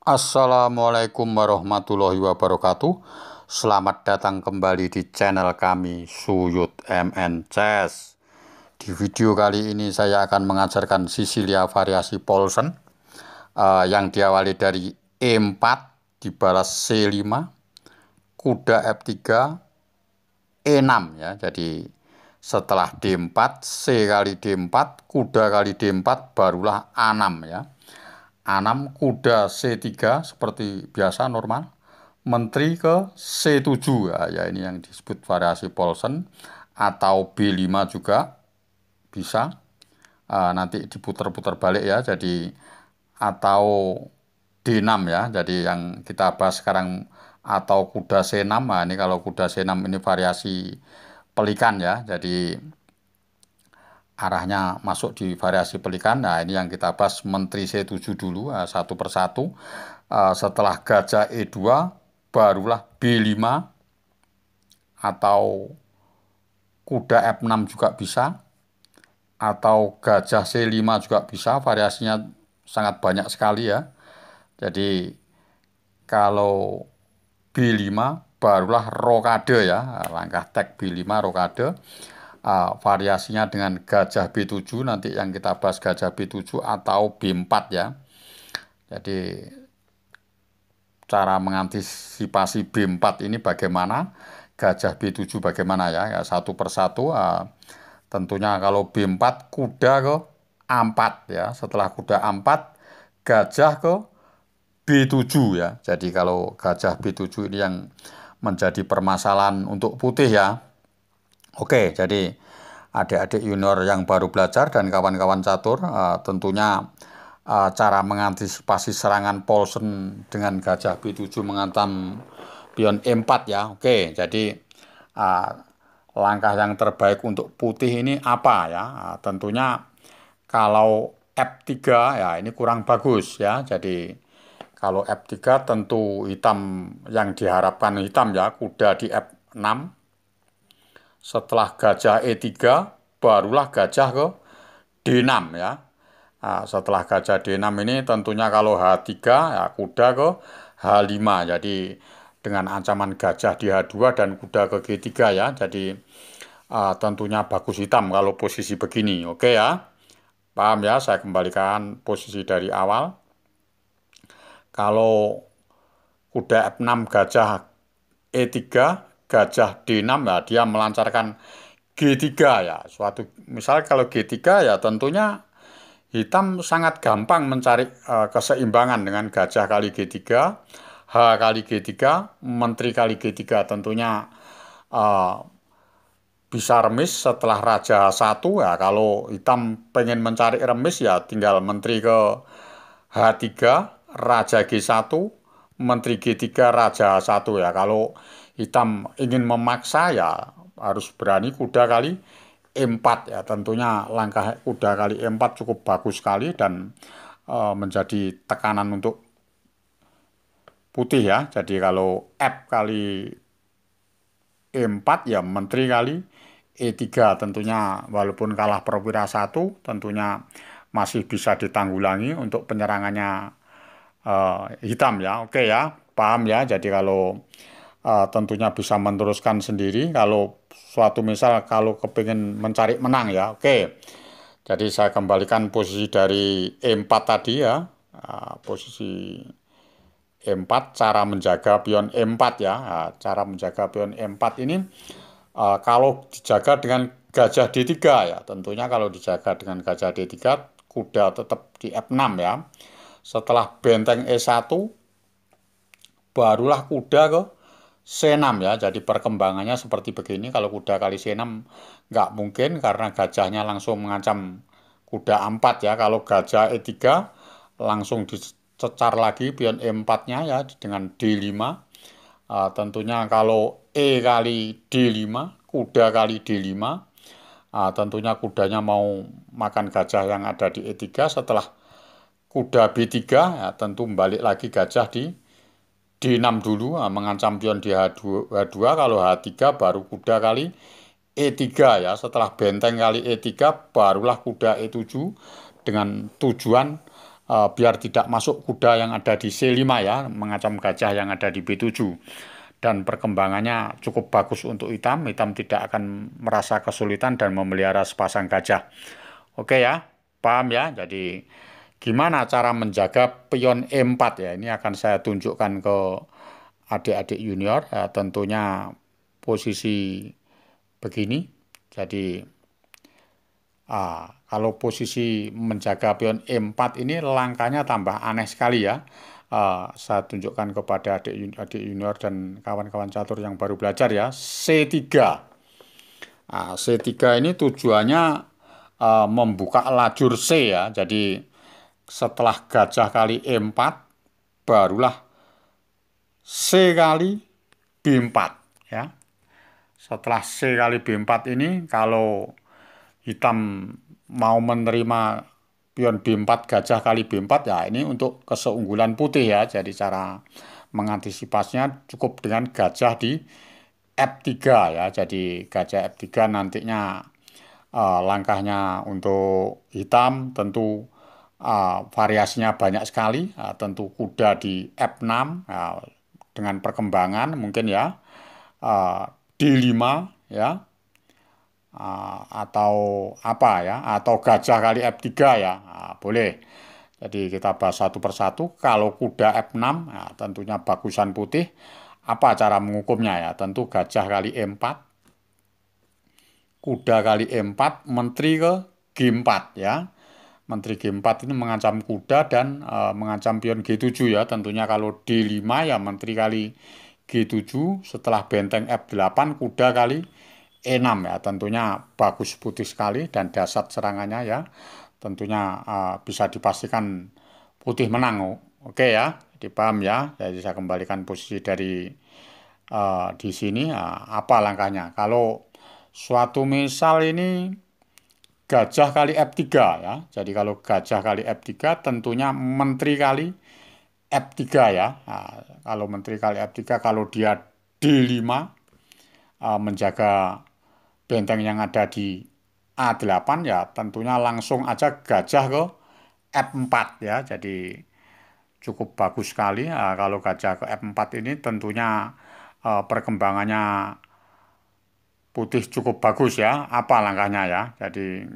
Assalamualaikum warahmatullahi wabarakatuh. Selamat datang kembali di channel kami Suyut MN Chess. Di video kali ini saya akan mengajarkan Sisilia variasi Paulsen yang diawali dari E4 dibalas C5, kuda F3, E6 ya. Jadi setelah D4, C kali D4, kuda kali D4, barulah A6 ya. A6 kuda C3 seperti biasa normal, menteri ke C7 ya, ini yang disebut variasi Paulsen, atau B5 juga bisa. Nanti diputar-putar balik ya, jadi atau D6 ya, jadi yang kita bahas sekarang atau kuda C6. Nah, ini kalau kuda C6 ini variasi pelikan ya, jadi arahnya masuk di variasi pelikan. Nah, ini yang kita bahas menteri C7 dulu, satu persatu. Setelah gajah E2, barulah B5 atau kuda F6 juga bisa, atau gajah C5 juga bisa. Variasinya sangat banyak sekali ya. Jadi kalau B5 barulah rokade ya, langkah tek B5 rokade. Variasinya dengan gajah B7, nanti yang kita bahas gajah B7 atau B4 ya. Jadi cara mengantisipasi B4 ini bagaimana, gajah B7 bagaimana ya, satu persatu. Tentunya kalau B4 kuda ke A4 ya, setelah kuda A4 gajah ke B7 ya. Jadi kalau gajah B7 ini yang menjadi permasalahan untuk putih ya. Oke, jadi adik-adik junior yang baru belajar dan kawan-kawan catur, tentunya cara mengantisipasi serangan Paulsen dengan gajah B7 menghantam pion E4 ya. Oke, jadi langkah yang terbaik untuk putih ini apa ya? Tentunya kalau F3 ya ini kurang bagus ya. Jadi kalau F3 tentu hitam, yang diharapkan hitam ya, kuda di F6. Setelah gajah E3, barulah gajah ke D6 ya. Setelah gajah D6 ini tentunya kalau H3 ya kuda ke H5. Jadi dengan ancaman gajah di H2 dan kuda ke G3 ya. Jadi tentunya bagus hitam kalau posisi begini. Oke ya. Paham ya, saya kembalikan posisi dari awal. Kalau kuda F6 gajah E3, gajah D6 ya, dia melancarkan G3 ya. Misal kalau G3 ya tentunya hitam sangat gampang mencari keseimbangan dengan gajah kali G3, H kali G3, menteri kali G3. Tentunya uh, bisa remis setelah raja H1 ya. Kalau hitam pengen mencari remis ya tinggal menteri ke H3, raja G1, menteri G3, raja H1 ya. Kalau hitam ingin memaksa ya harus berani kuda kali E4 ya. Tentunya langkah kuda kali E4 cukup bagus sekali dan menjadi tekanan untuk putih ya. Jadi kalau F kali E4 ya menteri kali E3. Tentunya walaupun kalah perwira 1, tentunya masih bisa ditanggulangi untuk penyerangannya hitam ya. Oke ya, paham ya. Jadi kalau tentunya bisa meneruskan sendiri kalau suatu misal kalau kepingin mencari menang ya. Oke, jadi saya kembalikan posisi dari E4 tadi ya. Posisi E4, cara menjaga pion E4 ya. Cara menjaga pion E4 ini kalau dijaga dengan gajah D3 ya. Tentunya kalau dijaga dengan gajah D3, kuda tetap di F6 ya. Setelah benteng E1, barulah kuda ke C6 ya. Jadi perkembangannya seperti begini. Kalau kuda kali C6 nggak mungkin karena gajahnya langsung mengancam kuda A4 ya. Kalau gajah E3 langsung dicecar lagi pion E4-nya ya dengan D5. Tentunya kalau E kali D5, kuda kali D5, tentunya kudanya mau makan gajah yang ada di E3. Setelah kuda B3 ya tentu balik lagi gajah di D6 dulu, mengancam pion di H2, kalau H3 baru kuda kali E3 ya. Setelah benteng kali E3 barulah kuda E7 dengan tujuan biar tidak masuk kuda yang ada di C5 ya, mengancam gajah yang ada di B7. Dan perkembangannya cukup bagus untuk hitam. Hitam tidak akan merasa kesulitan dan memelihara sepasang gajah. Oke ya, paham ya? Jadi gimana cara menjaga pion E4 ya? Ini akan saya tunjukkan ke adik-adik junior. Ya, tentunya posisi begini. Jadi kalau posisi menjaga pion E4 ini langkahnya tambah aneh sekali ya. Saya tunjukkan kepada adik junior dan kawan-kawan catur yang baru belajar ya. C3. C3 ini tujuannya membuka lajur C ya. Jadi setelah gajah kali E4, barulah C kali B4 ya. Setelah C kali B4 ini, kalau hitam mau menerima pion B4 gajah kali B4 ya, ini untuk keseunggulan putih ya. Jadi cara mengantisipasinya cukup dengan gajah di F3 ya. Jadi gajah F3 nantinya langkahnya untuk hitam tentu variasinya banyak sekali. Tentu kuda di F6 dengan perkembangan mungkin ya, D5 ya, atau apa ya, atau gajah kali F3 ya, boleh. Jadi kita bahas satu persatu. Kalau kuda F6 tentunya bagusan putih. Apa cara mengukumnya ya? Tentu gajah kali E4, kuda kali E4, menteri ke G4 ya. Menteri G4 ini mengancam kuda dan mengancam pion G7 ya. Tentunya kalau D5 ya menteri kali G7, setelah benteng F8 kuda kali E6 ya. Tentunya bagus putih sekali dan dasar serangannya ya. Tentunya bisa dipastikan putih menang. Oke ya, dipaham ya. Jadi saya kembalikan posisi dari di sini. Apa langkahnya? Kalau suatu misal ini gajah kali F3 ya. Jadi kalau gajah kali F3 tentunya menteri kali F3 ya. Kalau menteri kali F3, kalau dia D5 menjaga benteng yang ada di A8 ya, tentunya langsung aja gajah ke F4 ya. Jadi cukup bagus sekali. Kalau gajah ke F4 ini tentunya perkembangannya putih cukup bagus ya. Apa langkahnya ya? Jadi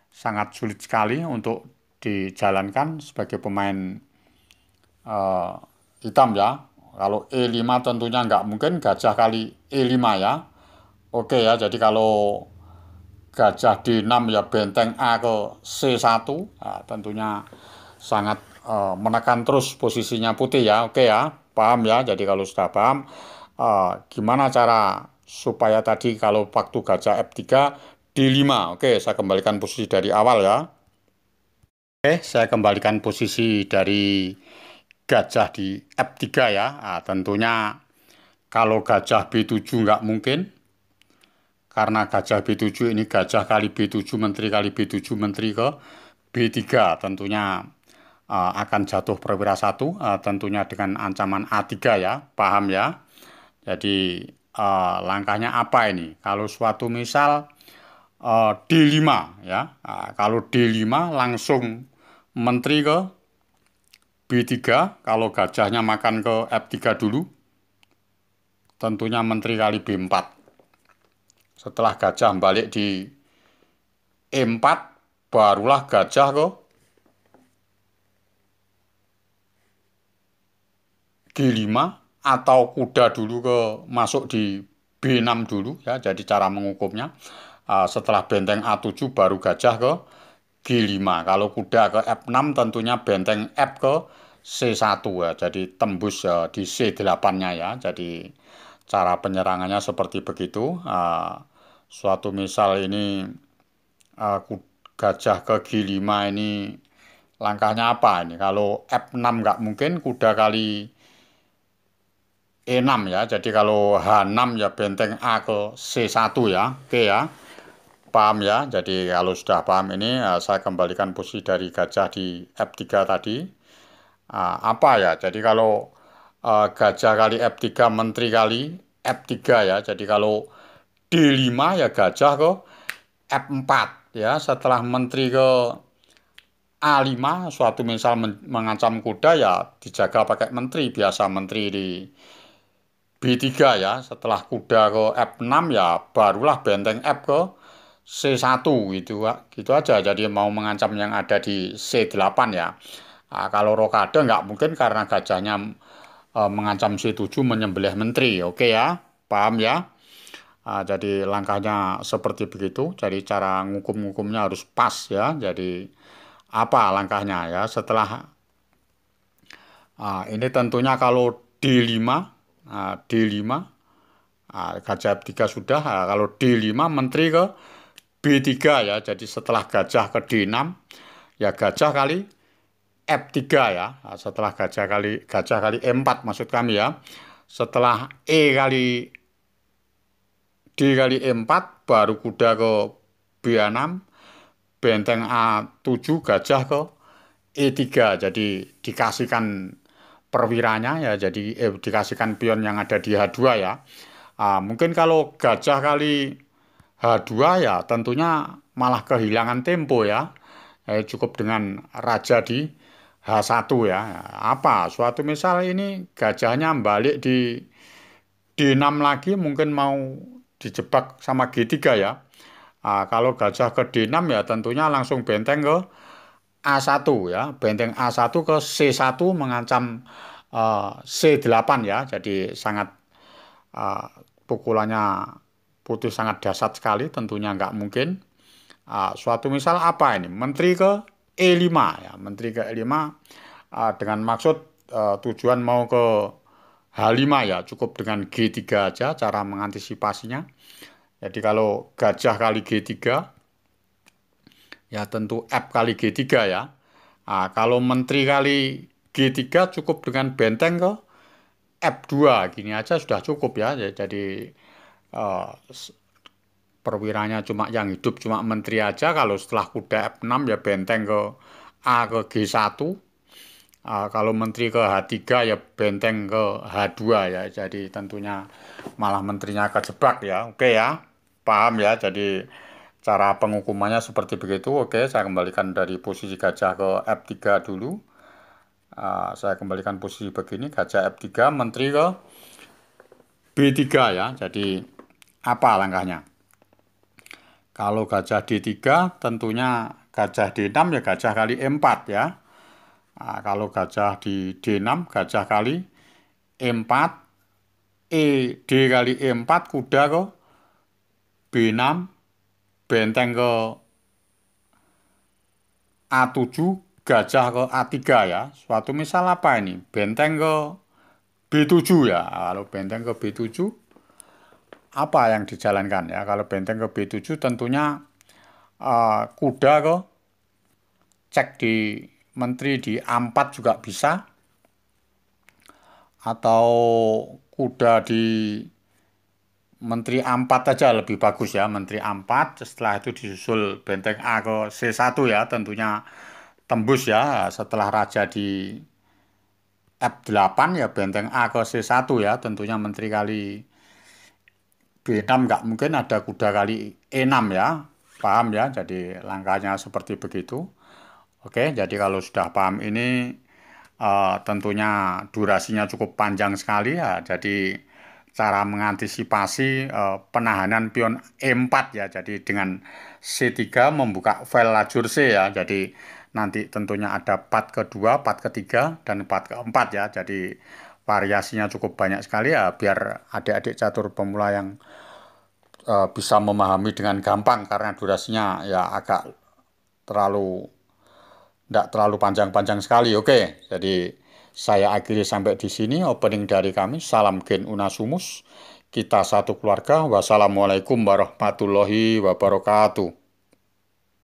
sangat sulit sekali untuk dijalankan sebagai pemain eh, hitam ya. Kalau E5 tentunya nggak mungkin gajah kali E5 ya. Oke ya, jadi kalau gajah D6 ya benteng A ke C1, tentunya sangat menekan terus posisinya putih ya. Oke ya, paham ya. Jadi kalau sudah paham, gimana cara supaya tadi kalau waktu gajah F3 D5. Oke, saya kembalikan posisi dari awal ya. Oke, saya kembalikan posisi dari gajah di F3 ya. Tentunya kalau gajah B7 nggak mungkin. Karena gajah B7 ini gajah kali B7, menteri kali B7, menteri ke B3. Tentunya akan jatuh perwira 1, tentunya dengan ancaman A3 ya, paham ya. Jadi langkahnya apa ini? Kalau suatu misal D5 ya, kalau D5 langsung menteri ke B3, kalau gajahnya makan ke F3 dulu, tentunya menteri kali B4. Setelah gajah balik di E4, barulah gajah ke G5 atau kuda dulu ke masuk di B6 dulu ya. Jadi cara mengukumnya setelah benteng A7 baru gajah ke G5. Kalau kuda ke F6 tentunya benteng F ke C1 ya. Jadi tembus di C8-nya ya. Jadi cara penyerangannya seperti begitu. Suatu misal ini gajah ke G5 ini langkahnya apa ini? Kalau F6 nggak mungkin, kuda kali E6 ya. Jadi kalau H6 ya benteng A ke C1 ya. Oke ya. Paham ya. Jadi kalau sudah paham ini saya kembalikan posisi dari gajah di F3 tadi. Apa ya? Jadi kalau gajah kali F3, menteri kali F3 ya. Jadi kalau D5 ya gajah ke F4 ya. Setelah menteri ke A5, suatu misal mengancam kuda ya dijaga pakai menteri, biasa menteri di B3 ya, setelah kuda ke F6 ya barulah benteng F ke C1 gitu, gitu aja. Jadi mau mengancam yang ada di C8 ya. Nah, kalau rokade nggak mungkin karena gajahnya mengancam C7 menyembelih menteri. Oke ya, paham ya? Jadi langkahnya seperti begitu. Jadi cara ngukum-ngukumnya harus pas ya. Jadi apa langkahnya ya? Setelah ini tentunya kalau D5, D5, gajah F3 sudah. Kalau D5 menteri ke B3 ya. Jadi setelah gajah ke D6 ya gajah kali F3 ya. Setelah gajah kali E4 maksud kami ya. Setelah E kali D kali E4 baru kuda ke B6, benteng A7 gajah ke E3. Jadi dikasihkan perwiranya ya, jadi dikasihkan pion yang ada di H2 ya. Mungkin kalau gajah kali H2 ya tentunya malah kehilangan tempo ya. Cukup dengan raja di H1 ya. Apa? Suatu misal ini gajahnya balik di D6 lagi mungkin mau dijebak sama G3 ya. Kalau gajah ke D6 ya tentunya langsung benteng ke A1 ya. Benteng A1 ke C1 mengancam C8 ya. Jadi sangat pukulannya putih sangat dahsyat sekali, tentunya nggak mungkin. Suatu misal apa ini? Menteri ke E5 ya. Menteri ke E5 dengan maksud tujuan mau ke H5 ya. Cukup dengan G3 aja cara mengantisipasinya. Jadi kalau gajah kali G3 ya tentu F kali G3 ya. Kalau menteri kali G3 cukup dengan benteng ke F2. Gini aja sudah cukup ya. Jadi perwiranya cuma yang hidup cuma menteri aja. Kalau setelah kuda F6 ya benteng ke A ke G1. Kalau menteri ke H3 ya benteng ke H2 ya. Jadi tentunya malah menterinya kejebak ya. Oke ya, paham ya. Jadi cara penghukumannya seperti begitu. Oke, saya kembalikan dari posisi gajah ke F3 dulu. Saya kembalikan posisi begini, gajah F3, menteri ke B3 ya. Jadi apa langkahnya? Kalau gajah D3 tentunya gajah D6 ya gajah kali E4 ya. Kalau gajah di D6 gajah kali E4, D kali E4 kuda ke B6, benteng ke A7, gajah ke A3 ya. Suatu misal apa ini? Benteng ke B7 ya. Kalau benteng ke B7 apa yang dijalankan ya? Kalau benteng ke B7 tentunya kuda ke cek di menteri di A4 juga bisa, atau kuda di menteri A4 aja lebih bagus ya, menteri A4. Setelah itu disusul benteng A ke C1 ya, tentunya tembus ya. Setelah raja di F8 ya benteng A ke C1 ya, tentunya menteri kali B6 nggak mungkin, ada kuda kali E6 ya, paham ya. Jadi langkahnya seperti begitu. Oke, jadi kalau sudah paham ini tentunya durasinya cukup panjang sekali ya. Jadi cara mengantisipasi penahanan pion E4 ya. Jadi dengan C3 membuka file lajur C ya. Jadi nanti tentunya ada part kedua, part ketiga, dan part keempat ya. Jadi variasinya cukup banyak sekali ya, biar adik-adik catur pemula yang bisa memahami dengan gampang, karena durasinya ya agak terlalu tidak terlalu panjang-panjang sekali. Oke, jadi saya akhiri sampai di sini opening dari kami. Salam Gen Unasumus. Kita satu keluarga. Wassalamualaikum warahmatullahi wabarakatuh.